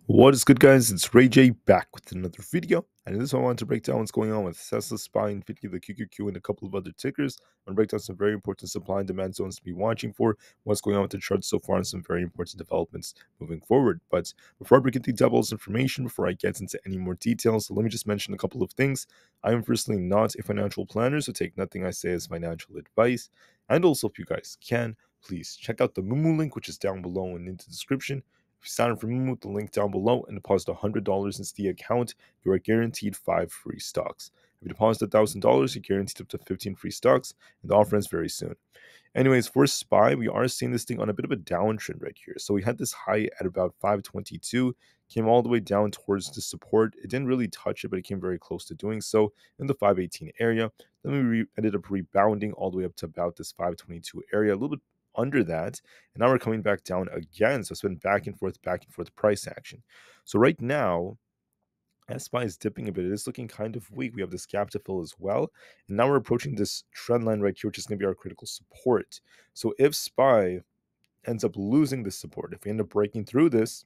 What is good, guys? It's Rey-Jay back with another video, and in this one I wanted to break down what's going on with Tesla, SPY, Nvda, the QQQ, and a couple of other tickers. I'm going to break down some very important supply and demand zones to be watching for, what's going on with the charts so far, and some very important developments moving forward. But before I break into all this information, before I get into any more details, let me just mention a couple of things. I am personally not a financial planner, so take nothing I say as financial advice. And also, if you guys can, please check out the Moomoo link, which is down below and in the description. If you sign up for Moomoo, the link down below, and deposit $100 into the account, you are guaranteed 5 free stocks. If you deposit $1,000, you're guaranteed up to 15 free stocks, and the offer ends very soon. Anyways, for SPY, we are seeing this thing on a bit of a downtrend right here. So we had this high at about 522, came all the way down towards the support. It didn't really touch it, but it came very close to doing so in the 518 area. Then we ended up rebounding all the way up to about this 522 area, a little bit under that, and now we're coming back down again. So it's been back and forth price action. So right now, SPY is dipping a bit. It is looking kind of weak. We have this gap to fill as well, and now we're approaching this trend line right here, which is going to be our critical support. So if SPY ends up losing this support, if we end up breaking through this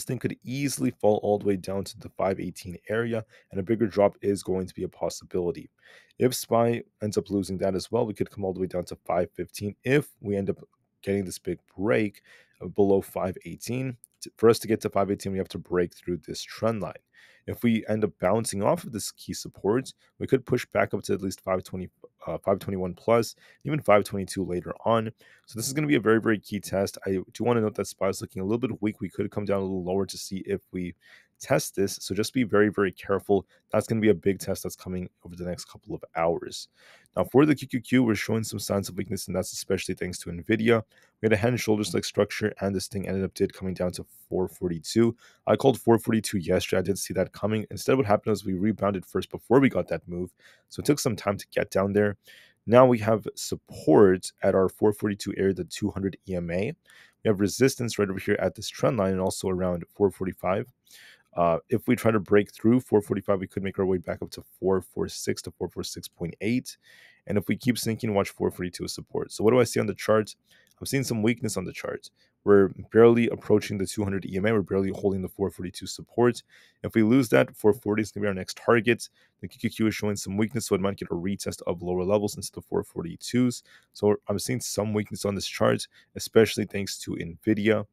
thing could easily fall all the way down to the 518 area, and a bigger drop is going to be a possibility. If SPY ends up losing that as well, we could come all the way down to 515 if we end up getting this big break below 518. For us to get to 518, we have to break through this trend line. If we end up bouncing off of this key support, we could push back up to at least 521 plus, even 522 later on. So this is going to be a very, very key test. I do want to note that SPY is looking a little bit weak. We could come down a little lower to see if we test this. So just be very, very careful. That's going to be a big test that's coming over the next couple of hours. Now for the QQQ, we're showing some signs of weakness, and that's especially thanks to Nvda. We had a head and shoulders like structure, and this thing ended up coming down to 442. I called 442 yesterday. I did see that coming. Instead, what happened was we rebounded first before we got that move. So it took some time to get down there. Now we have support at our 442 area, the 200 EMA. We have resistance right over here at this trend line and also around 445. If we try to break through 445, we could make our way back up to 446 to 446.8. And if we keep sinking, watch 442 as support. So what do I see on the chart? I'm seeing some weakness on the chart. We're barely approaching the 200 EMA. We're barely holding the 442 support. If we lose that, 440 is going to be our next target. The QQQ is showing some weakness, so it might get a retest of lower levels into the 442s. So I'm seeing some weakness on this chart, especially thanks to Nvda.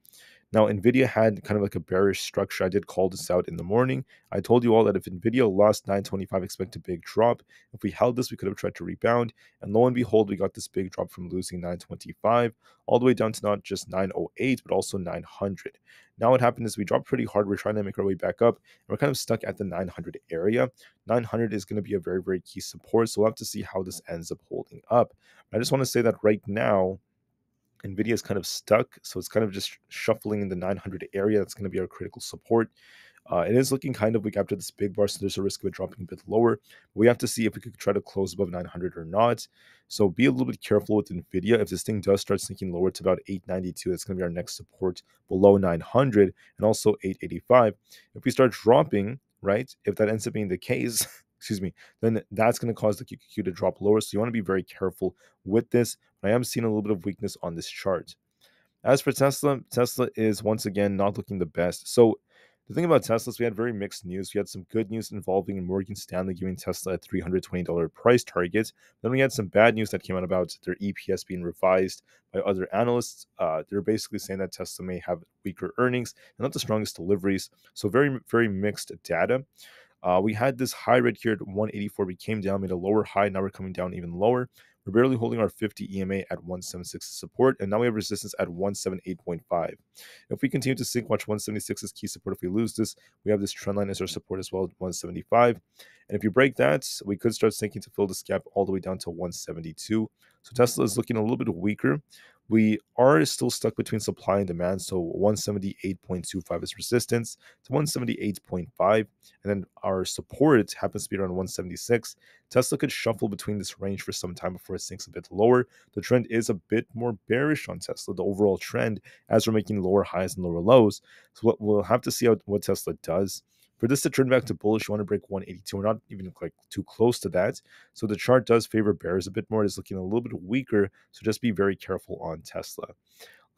Now, Nvda had kind of like a bearish structure. I did call this out in the morning. I told you all that if Nvda lost 925, expect a big drop. If we held this, we could have tried to rebound. And lo and behold, we got this big drop from losing 925 all the way down to not just 908, but also 900. Now what happened is we dropped pretty hard. We're trying to make our way back up, and we're kind of stuck at the 900 area. 900 is going to be a very, very key support, so we'll have to see how this ends up holding up. I just want to say that right now, Nvda is kind of stuck, so it's kind of just shuffling in the 900 area. That's going to be our critical support. It is looking kind of weak after this big bar, so there's a risk of it dropping a bit lower. We have to see if we could try to close above 900 or not. So be a little bit careful with Nvda. If this thing does start sinking lower to about 892, that's going to be our next support below 900 and also 885. If we start dropping, right, if that ends up being the case, excuse me, then that's going to cause the QQQ to drop lower. So you want to be very careful with this. I am seeing a little bit of weakness on this chart. As for Tesla, Tesla is once again not looking the best. So the thing about Tesla is we had very mixed news. We had some good news involving Morgan Stanley giving Tesla a $320 price target. Then we had some bad news that came out about their EPS being revised by other analysts. They're basically saying that Tesla may have weaker earnings and not the strongest deliveries. So very, very mixed data. We had this high right here at 184. We came down, made a lower high. Now we're coming down even lower. We're barely holding our 50 EMA at 176 support, and now we have resistance at 178.5. If we continue to sink, watch 176 as key support. If we lose this, we have this trend line as our support as well at 175. And if you break that, we could start sinking to fill this gap all the way down to 172. So Tesla is looking a little bit weaker. We are still stuck between supply and demand, so 178.25 is resistance to 178.5, and then our support happens to be around 176. Tesla could shuffle between this range for some time before it sinks a bit lower. The trend is a bit more bearish on Tesla, the overall trend, as we're making lower highs and lower lows. So we'll have to see what Tesla does. For this to turn back to bullish, you want to break 182. We're not even like too close to that. So the chart does favor bears a bit more. It is looking a little bit weaker. So just be very careful on Tesla.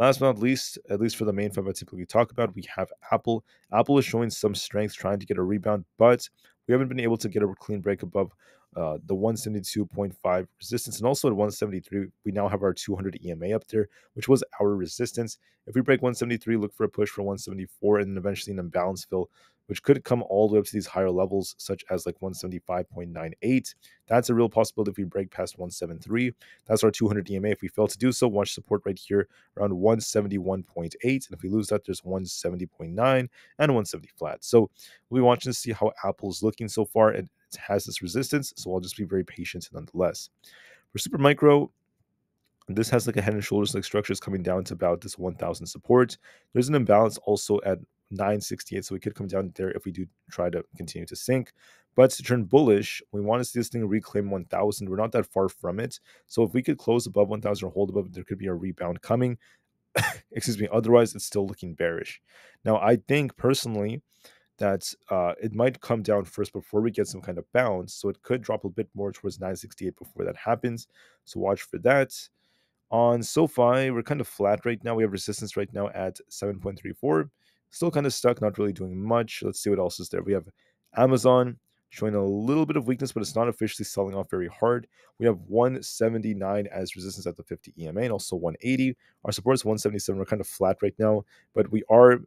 Last but not least, at least for the main firm I typically talk about, we have Apple. Apple is showing some strength, trying to get a rebound, but we haven't been able to get a clean break above the 172.5 resistance. And also at 173, we now have our 200 EMA up there, which was our resistance. If we break 173, look for a push for 174 and then eventually an imbalance fill, which could come all the way up to these higher levels, such as like 175.98. That's a real possibility if we break past 173. That's our 200 EMA. If we fail to do so, watch support right here around 171.8. And if we lose that, there's 170.9 and 170 flat. So we'll be watching to see how Apple is looking so far. It has this resistance, so I'll just be very patient nonetheless. For Super Micro, this has like a head and shoulders like structures coming down to about this 1000 support. There's an imbalance also at 968, so we could come down there if we do try to continue to sink. But to turn bullish, we want to see this thing reclaim 1000. We're not that far from it, so if we could close above 1000 or hold above it, there could be a rebound coming. Excuse me. Otherwise, it's still looking bearish. Now, I think personally that it might come down first before we get some kind of bounce, so it could drop a bit more towards 968 before that happens. So watch for that. On SoFi, we're kind of flat right now. We have resistance right now at 7.34. Still kind of stuck, not really doing much. Let's see what else is there. We have Amazon showing a little bit of weakness, but it's not officially selling off very hard. We have 179 as resistance at the 50 EMA and also 180. Our support is 177. We're kind of flat right now, but we are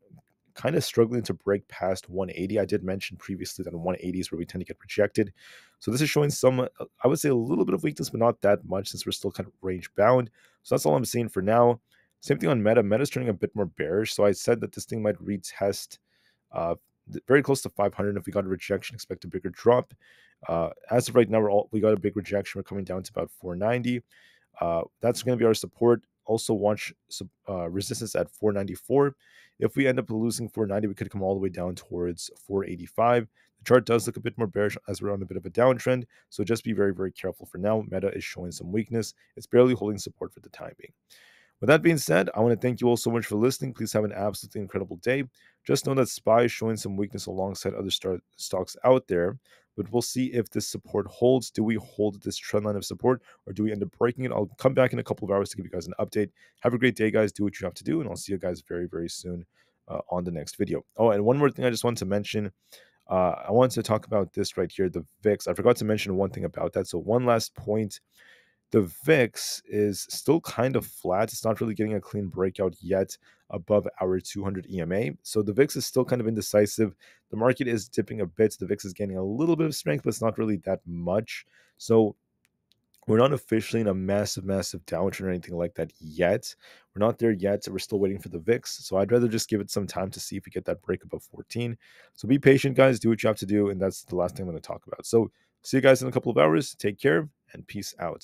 kind of struggling to break past 180. I did mention previously that 180 is where we tend to get rejected. So this is showing some, I would say a little bit of weakness, but not that much since we're still kind of range bound. So that's all I'm seeing for now. Same thing on Meta. Meta's turning a bit more bearish. So I said that this thing might retest very close to 500. If we got a rejection, expect a bigger drop. As of right now, we got a big rejection. We're coming down to about 490. That's going to be our support. Also watch resistance at 494. If we end up losing 490, we could come all the way down towards 485. The chart does look a bit more bearish as we're on a bit of a downtrend, so just be very, very careful for now. Meta is showing some weakness. It's barely holding support for the time being. With that being said, I want to thank you all so much for listening. Please have an absolutely incredible day. Just know that SPY is showing some weakness alongside other stocks out there, but we'll see if this support holds. Do we hold this trend line of support, or do we end up breaking it? I'll come back in a couple of hours to give you guys an update. Have a great day, guys. Do what you have to do, and I'll see you guys very, very soon on the next video. Oh, and one more thing I just want to mention. I wanted to talk about this right here, the VIX. I forgot to mention one thing about that. So one last point. The VIX is still kind of flat. It's not really getting a clean breakout yet above our 200 EMA. So the VIX is still kind of indecisive. The market is dipping a bit. The VIX is gaining a little bit of strength, but it's not really that much. So we're not officially in a massive, massive downtrend or anything like that yet. We're not there yet. So we're still waiting for the VIX. So I'd rather just give it some time to see if we get that break above 14. So be patient, guys. Do what you have to do. And that's the last thing I'm going to talk about. So see you guys in a couple of hours. Take care and peace out.